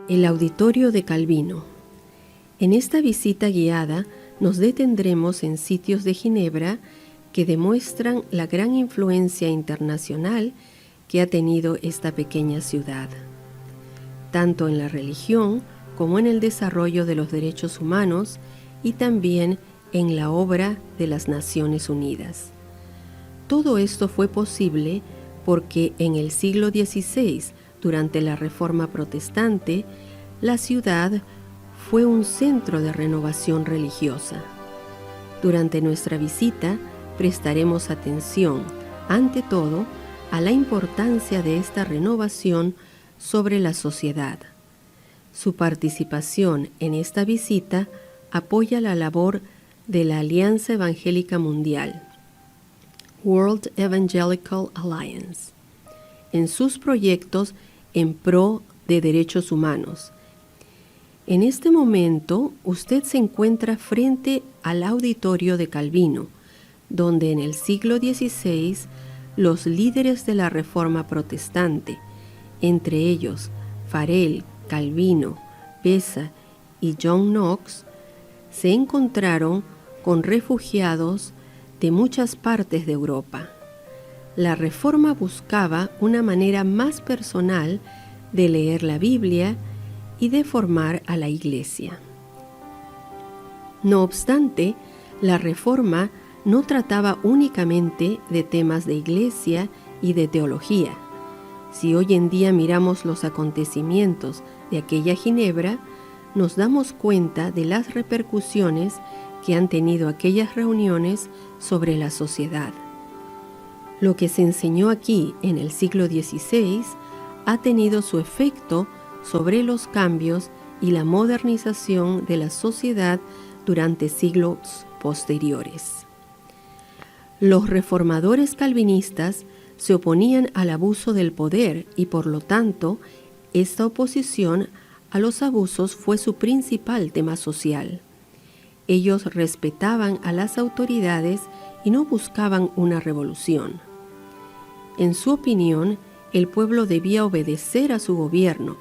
El Auditorio de Calvino. En esta visita guiada nos detendremos en sitios de Ginebra que demuestran la gran influencia internacional que ha tenido esta pequeña ciudad, tanto en la religión como en el desarrollo de los derechos humanos y también en la obra de las Naciones Unidas. Todo esto fue posible porque en el siglo XVI, durante la Reforma Protestante, la ciudad fue un centro de renovación religiosa. Durante nuestra visita prestaremos atención, ante todo, a la importancia de esta renovación sobre la sociedad. Su participación en esta visita apoya la labor de la Alianza Evangélica Mundial, World Evangelical Alliance, en sus proyectos en pro de derechos humanos. En este momento, usted se encuentra frente al auditorio de Calvino, donde en el siglo XVI los líderes de la Reforma Protestante, entre ellos Farel, Calvino, Beza y John Knox, se encontraron con refugiados de muchas partes de Europa. La Reforma buscaba una manera más personal de leer la Biblia y de formar a la Iglesia. No obstante, la Reforma no trataba únicamente de temas de Iglesia y de teología. Si hoy en día miramos los acontecimientos de aquella Ginebra, nos damos cuenta de las repercusiones que han tenido aquellas reuniones sobre la sociedad. Lo que se enseñó aquí en el siglo XVI ha tenido su efecto sobre los cambios y la modernización de la sociedad durante siglos posteriores. Los reformadores calvinistas se oponían al abuso del poder y, por lo tanto, esta oposición a los abusos fue su principal tema social. Ellos respetaban a las autoridades y no buscaban una revolución. En su opinión, el pueblo debía obedecer a su gobierno,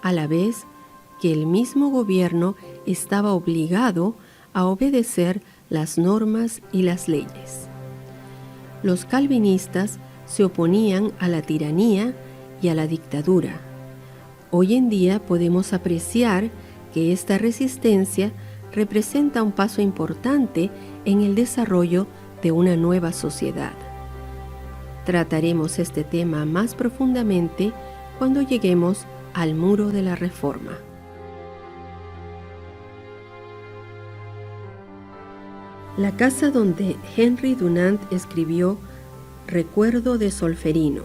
a la vez que el mismo gobierno estaba obligado a obedecer las normas y las leyes. Los calvinistas se oponían a la tiranía y a la dictadura. Hoy en día podemos apreciar que esta resistencia representa un paso importante en el desarrollo de una nueva sociedad. Trataremos este tema más profundamente cuando lleguemos al muro de la Reforma. La casa donde Henry Dunant escribió Recuerdo de Solferino.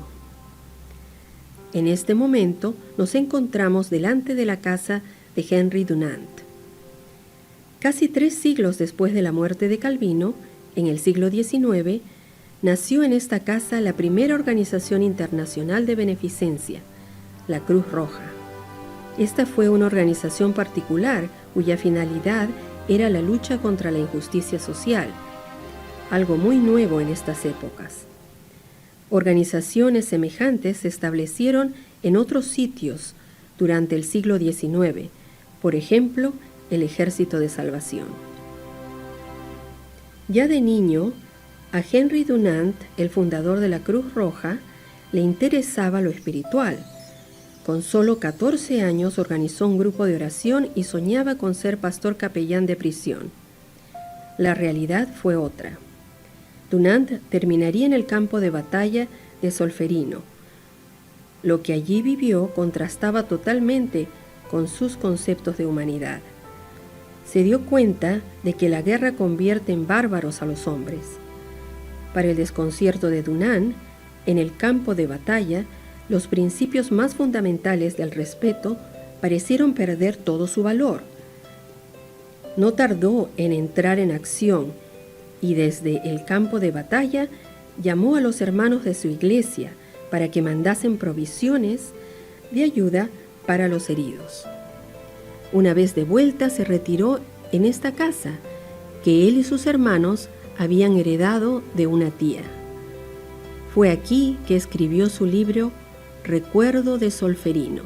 En este momento nos encontramos delante de la casa de Henry Dunant. Casi 3 siglos después de la muerte de Calvino, en el siglo XIX, nació en esta casa la primera organización internacional de beneficencia, la Cruz Roja. Esta fue una organización particular cuya finalidad era la lucha contra la injusticia social, algo muy nuevo en estas épocas. Organizaciones semejantes se establecieron en otros sitios durante el siglo XIX, por ejemplo, el Ejército de Salvación. Ya de niño, a Henry Dunant, el fundador de la Cruz Roja, le interesaba lo espiritual. Con solo 14 años organizó un grupo de oración y soñaba con ser pastor capellán de prisión. La realidad fue otra. Dunant terminaría en el campo de batalla de Solferino. Lo que allí vivió contrastaba totalmente con sus conceptos de humanidad. Se dio cuenta de que la guerra convierte en bárbaros a los hombres. Para el desconcierto de Dunant, en el campo de batalla, los principios más fundamentales del respeto parecieron perder todo su valor. No tardó en entrar en acción y desde el campo de batalla llamó a los hermanos de su iglesia para que mandasen provisiones de ayuda para los heridos. Una vez de vuelta se retiró en esta casa que él y sus hermanos habían heredado de una tía. Fue aquí que escribió su libro Recuerdo de Solferino,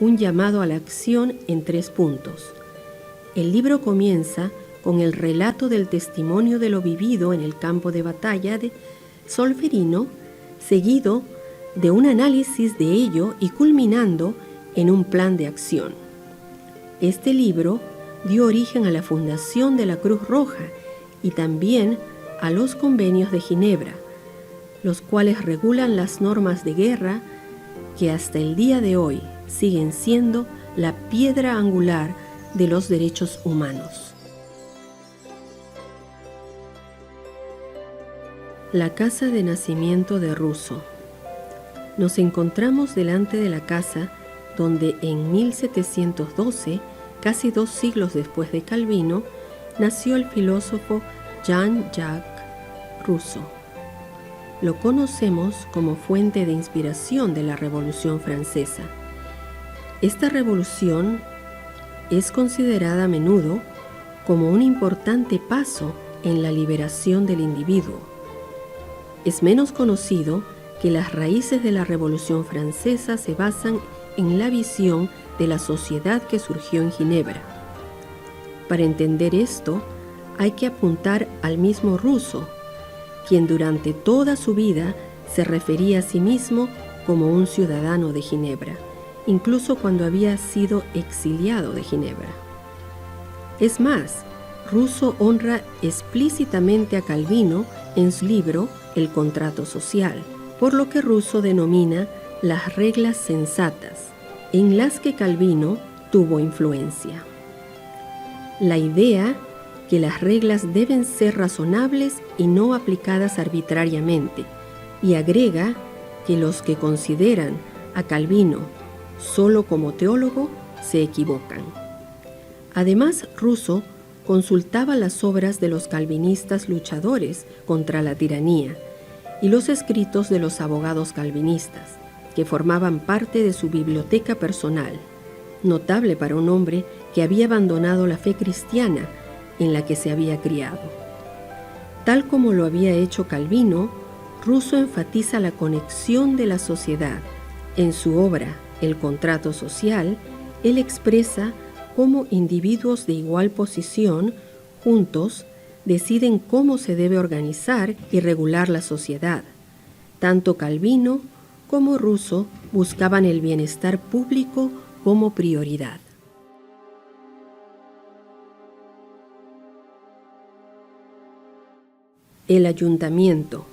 un llamado a la acción en 3 puntos. El libro comienza con el relato del testimonio de lo vivido en el campo de batalla de Solferino, seguido de un análisis de ello y culminando en un plan de acción. Este libro dio origen a la fundación de la Cruz Roja y también a los convenios de Ginebra, los cuales regulan las normas de guerra que hasta el día de hoy siguen siendo la piedra angular de los derechos humanos. La casa de nacimiento de Rousseau. Nos encontramos delante de la casa donde en 1712, casi 2 siglos después de Calvino, nació el filósofo Jean-Jacques Rousseau. Lo conocemos como fuente de inspiración de la Revolución Francesa. Esta revolución es considerada a menudo como un importante paso en la liberación del individuo. Es menos conocido que las raíces de la Revolución Francesa se basan en la visión de la sociedad que surgió en Ginebra. Para entender esto, hay que apuntar al mismo Rousseau, quien durante toda su vida se refería a sí mismo como un ciudadano de Ginebra, incluso cuando había sido exiliado de Ginebra. Es más, Rousseau honra explícitamente a Calvino en su libro El contrato social, por lo que Rousseau denomina las reglas sensatas, en las que Calvino tuvo influencia. La idea que las reglas deben ser razonables y no aplicadas arbitrariamente, y agrega que los que consideran a Calvino solo como teólogo se equivocan. Además, Rousseau consultaba las obras de los calvinistas luchadores contra la tiranía y los escritos de los abogados calvinistas, que formaban parte de su biblioteca personal, notable para un hombre que había abandonado la fe cristiana en la que se había criado. Tal como lo había hecho Calvino, Rousseau enfatiza la conexión de la sociedad. En su obra El contrato social, él expresa cómo individuos de igual posición, juntos, deciden cómo se debe organizar y regular la sociedad. Tanto Calvino como Rousseau buscaban el bienestar público como prioridad. El Ayuntamiento,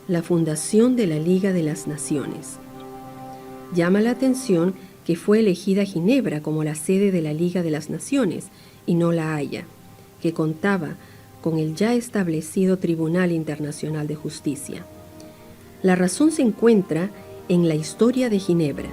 la fundación de la Liga de las Naciones. Llama la atención que fue elegida Ginebra como la sede de la Liga de las Naciones y no La Haya, que contaba con el ya establecido Tribunal Internacional de Justicia. La razón se encuentra en la historia de Ginebra.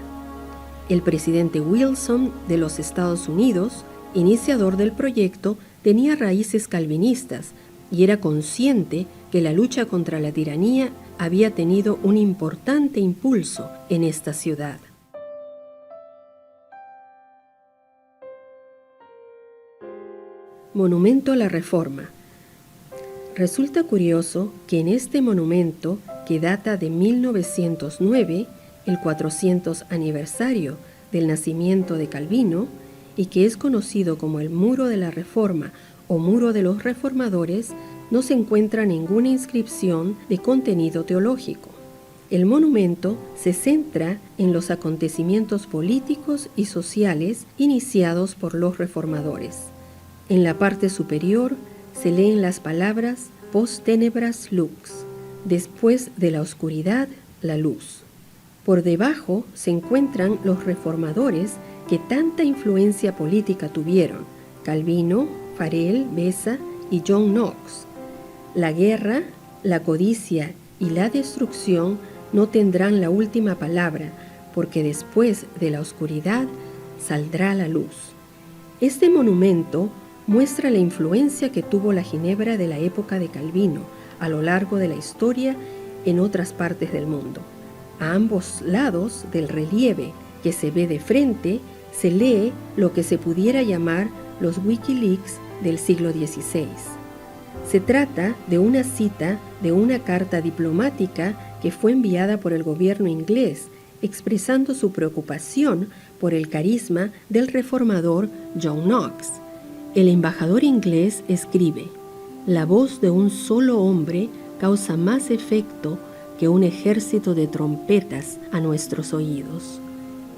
El presidente Wilson de los Estados Unidos, iniciador del proyecto, tenía raíces calvinistas y era consciente que la lucha contra la tiranía había tenido un importante impulso en esta ciudad. Monumento a la Reforma. Resulta curioso que en este monumento, que data de 1909, el 400 aniversario del nacimiento de Calvino, y que es conocido como el Muro de la Reforma o Muro de los Reformadores, no se encuentra ninguna inscripción de contenido teológico. El monumento se centra en los acontecimientos políticos y sociales iniciados por los reformadores. En la parte superior se leen las palabras post tenebras lux, después de la oscuridad, la luz. Por debajo se encuentran los reformadores que tanta influencia política tuvieron: Calvino, Farel, Beza y John Knox. La guerra, la codicia y la destrucción no tendrán la última palabra, porque después de la oscuridad saldrá la luz. Este monumento muestra la influencia que tuvo la Ginebra de la época de Calvino a lo largo de la historia en otras partes del mundo. A ambos lados del relieve que se ve de frente se lee lo que se pudiera llamar los Wikileaks del siglo XVI. Se trata de una cita de una carta diplomática que fue enviada por el gobierno inglés expresando su preocupación por el carisma del reformador John Knox. El embajador inglés escribe: «La voz de un solo hombre causa más efecto que un ejército de trompetas a nuestros oídos».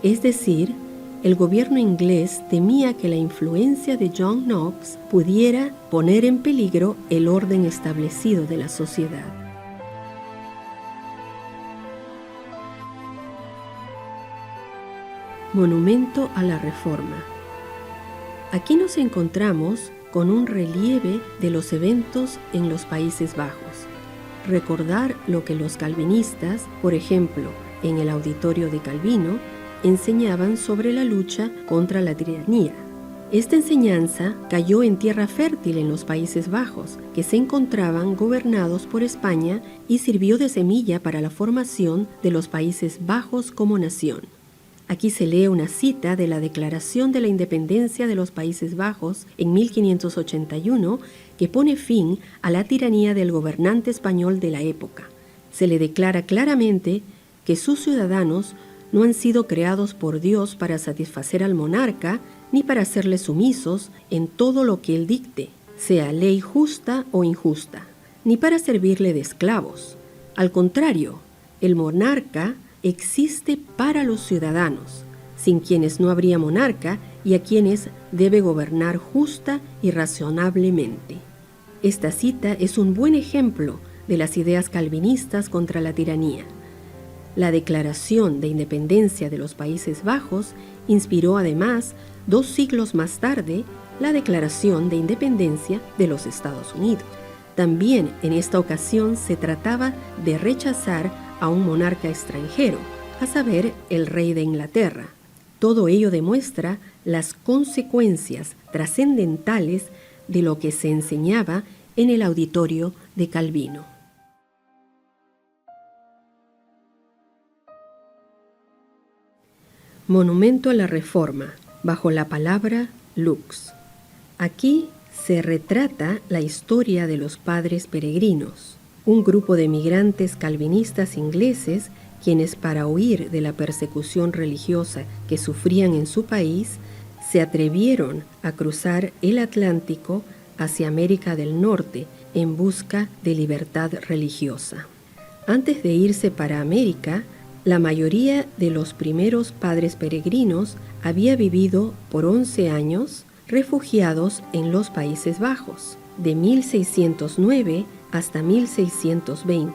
Es decir, el gobierno inglés temía que la influencia de John Knox pudiera poner en peligro el orden establecido de la sociedad. Monumento a la Reforma. Aquí nos encontramos con un relieve de los eventos en los Países Bajos. Recordar lo que los calvinistas, por ejemplo, en el auditorio de Calvino, enseñaban sobre la lucha contra la tiranía. Esta enseñanza cayó en tierra fértil en los Países Bajos, que se encontraban gobernados por España, y sirvió de semilla para la formación de los Países Bajos como nación. Aquí se lee una cita de la Declaración de la Independencia de los Países Bajos en 1581, que pone fin a la tiranía del gobernante español de la época. Se le declara claramente que sus ciudadanos no han sido creados por Dios para satisfacer al monarca, ni para serle sumisos en todo lo que él dicte, sea ley justa o injusta, ni para servirle de esclavos. Al contrario, el monarca existe para los ciudadanos, sin quienes no habría monarca y a quienes debe gobernar justa y razonablemente. Esta cita es un buen ejemplo de las ideas calvinistas contra la tiranía. La Declaración de Independencia de los Países Bajos inspiró además, 2 siglos más tarde, la Declaración de Independencia de los Estados Unidos. También en esta ocasión se trataba de rechazar a un monarca extranjero, a saber, el rey de Inglaterra. Todo ello demuestra las consecuencias trascendentales de lo que se enseñaba en el auditorio de Calvino. Monumento a la Reforma, bajo la palabra lux. Aquí se retrata la historia de los padres peregrinos, un grupo de migrantes calvinistas ingleses quienes, para huir de la persecución religiosa que sufrían en su país, se atrevieron a cruzar el Atlántico hacia América del Norte en busca de libertad religiosa. Antes de irse para América, la mayoría de los primeros padres peregrinos había vivido por 11 años refugiados en los Países Bajos, de 1609 hasta 1620.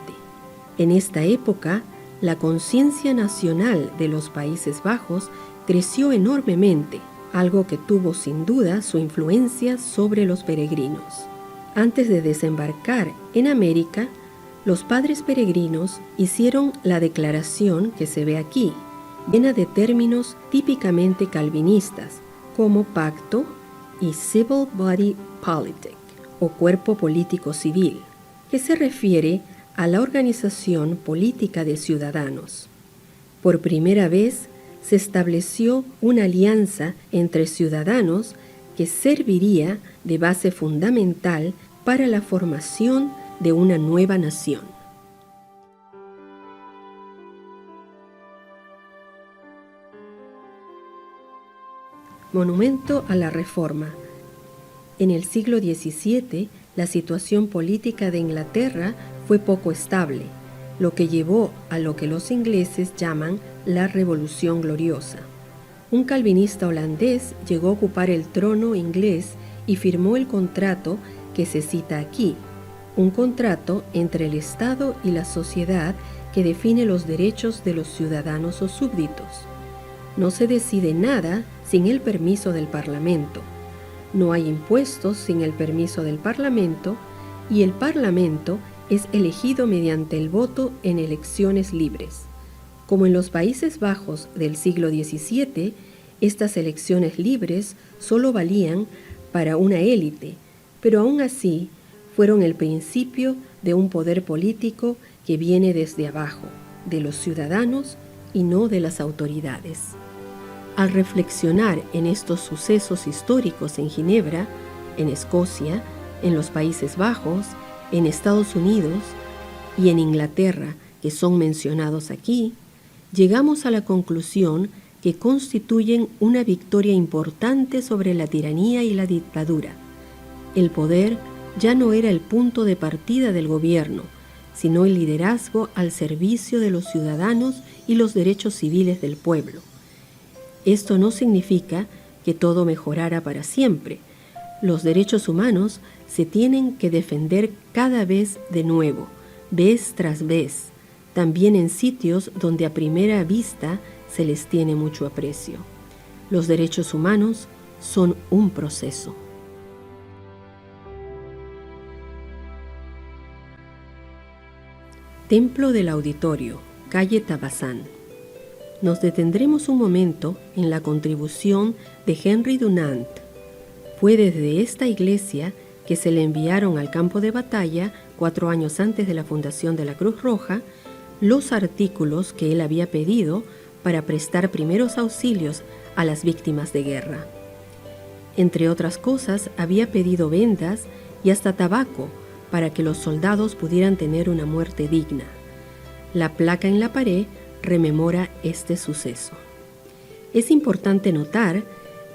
En esta época, la conciencia nacional de los Países Bajos creció enormemente, algo que tuvo sin duda su influencia sobre los peregrinos. Antes de desembarcar en América, los padres peregrinos hicieron la declaración que se ve aquí, llena de términos típicamente calvinistas, como pacto y civil body politic, o cuerpo político civil, que se refiere a la organización política de ciudadanos. Por primera vez se estableció una alianza entre ciudadanos que serviría de base fundamental para la formación de una nueva nación. Monumento a la Reforma. En el siglo XVII, la situación política de Inglaterra fue poco estable, lo que llevó a lo que los ingleses llaman la Revolución Gloriosa. Un calvinista holandés llegó a ocupar el trono inglés y firmó el contrato que se cita aquí, un contrato entre el Estado y la sociedad que define los derechos de los ciudadanos o súbditos. No se decide nada sin el permiso del Parlamento. No hay impuestos sin el permiso del Parlamento, y el Parlamento es elegido mediante el voto en elecciones libres. Como en los Países Bajos del siglo XVII, estas elecciones libres solo valían para una élite, pero aún así fueron el principio de un poder político que viene desde abajo, de los ciudadanos y no de las autoridades. Al reflexionar en estos sucesos históricos en Ginebra, en Escocia, en los Países Bajos, en Estados Unidos y en Inglaterra, que son mencionados aquí, llegamos a la conclusión que constituyen una victoria importante sobre la tiranía y la dictadura. El poder ya no era el punto de partida del gobierno, sino el liderazgo al servicio de los ciudadanos y los derechos civiles del pueblo. Esto no significa que todo mejorara para siempre. Los derechos humanos se tienen que defender cada vez de nuevo, vez tras vez, también en sitios donde a primera vista se les tiene mucho aprecio. Los derechos humanos son un proceso. Templo del Auditorio, calle Tabasán. Nos detendremos un momento en la contribución de Henry Dunant. Fue desde esta iglesia que se le enviaron al campo de batalla, 4 años antes de la fundación de la Cruz Roja, los artículos que él había pedido para prestar primeros auxilios a las víctimas de guerra. Entre otras cosas, había pedido vendas y hasta tabaco para que los soldados pudieran tener una muerte digna. La placa en la pared rememora este suceso. Es importante notar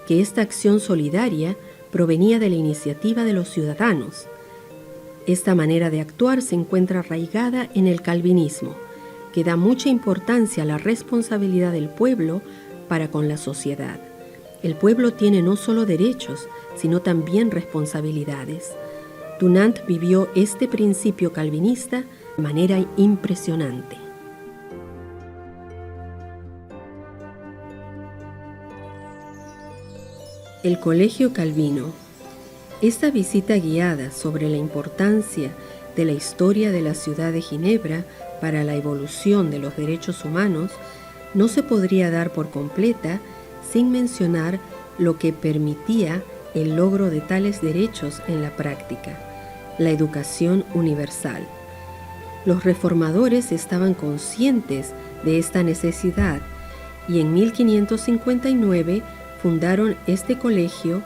que esta acción solidaria provenía de la iniciativa de los ciudadanos. Esta manera de actuar se encuentra arraigada en el calvinismo, que da mucha importancia a la responsabilidad del pueblo para con la sociedad. El pueblo tiene no solo derechos, sino también responsabilidades. Dunant vivió este principio calvinista de manera impresionante. El Colegio Calvino. Esta visita guiada sobre la importancia de la historia de la ciudad de Ginebra para la evolución de los derechos humanos no se podría dar por completa sin mencionar lo que permitía el logro de tales derechos en la práctica: la educación universal. Los reformadores estaban conscientes de esta necesidad y en 1559 fundaron este colegio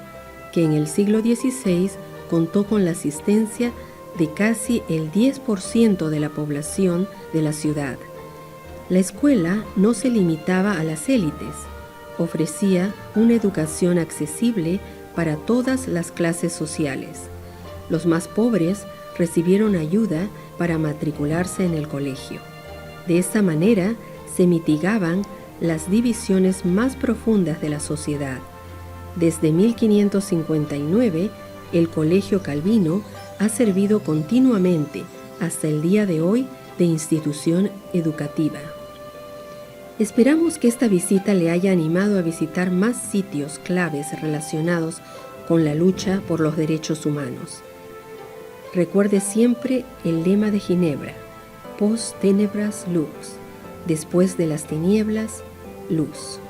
que en el siglo XVI contó con la asistencia de casi el 10% de la población de la ciudad. La escuela no se limitaba a las élites, ofrecía una educación accesible para todas las clases sociales. Los más pobres recibieron ayuda para matricularse en el colegio. De esta manera se mitigaban las divisiones más profundas de la sociedad. Desde 1559, el Colegio Calvino ha servido continuamente hasta el día de hoy de institución educativa. Esperamos que esta visita le haya animado a visitar más sitios claves relacionados con la lucha por los derechos humanos. Recuerde siempre el lema de Ginebra: post tenebras lux, después de las tinieblas, luz.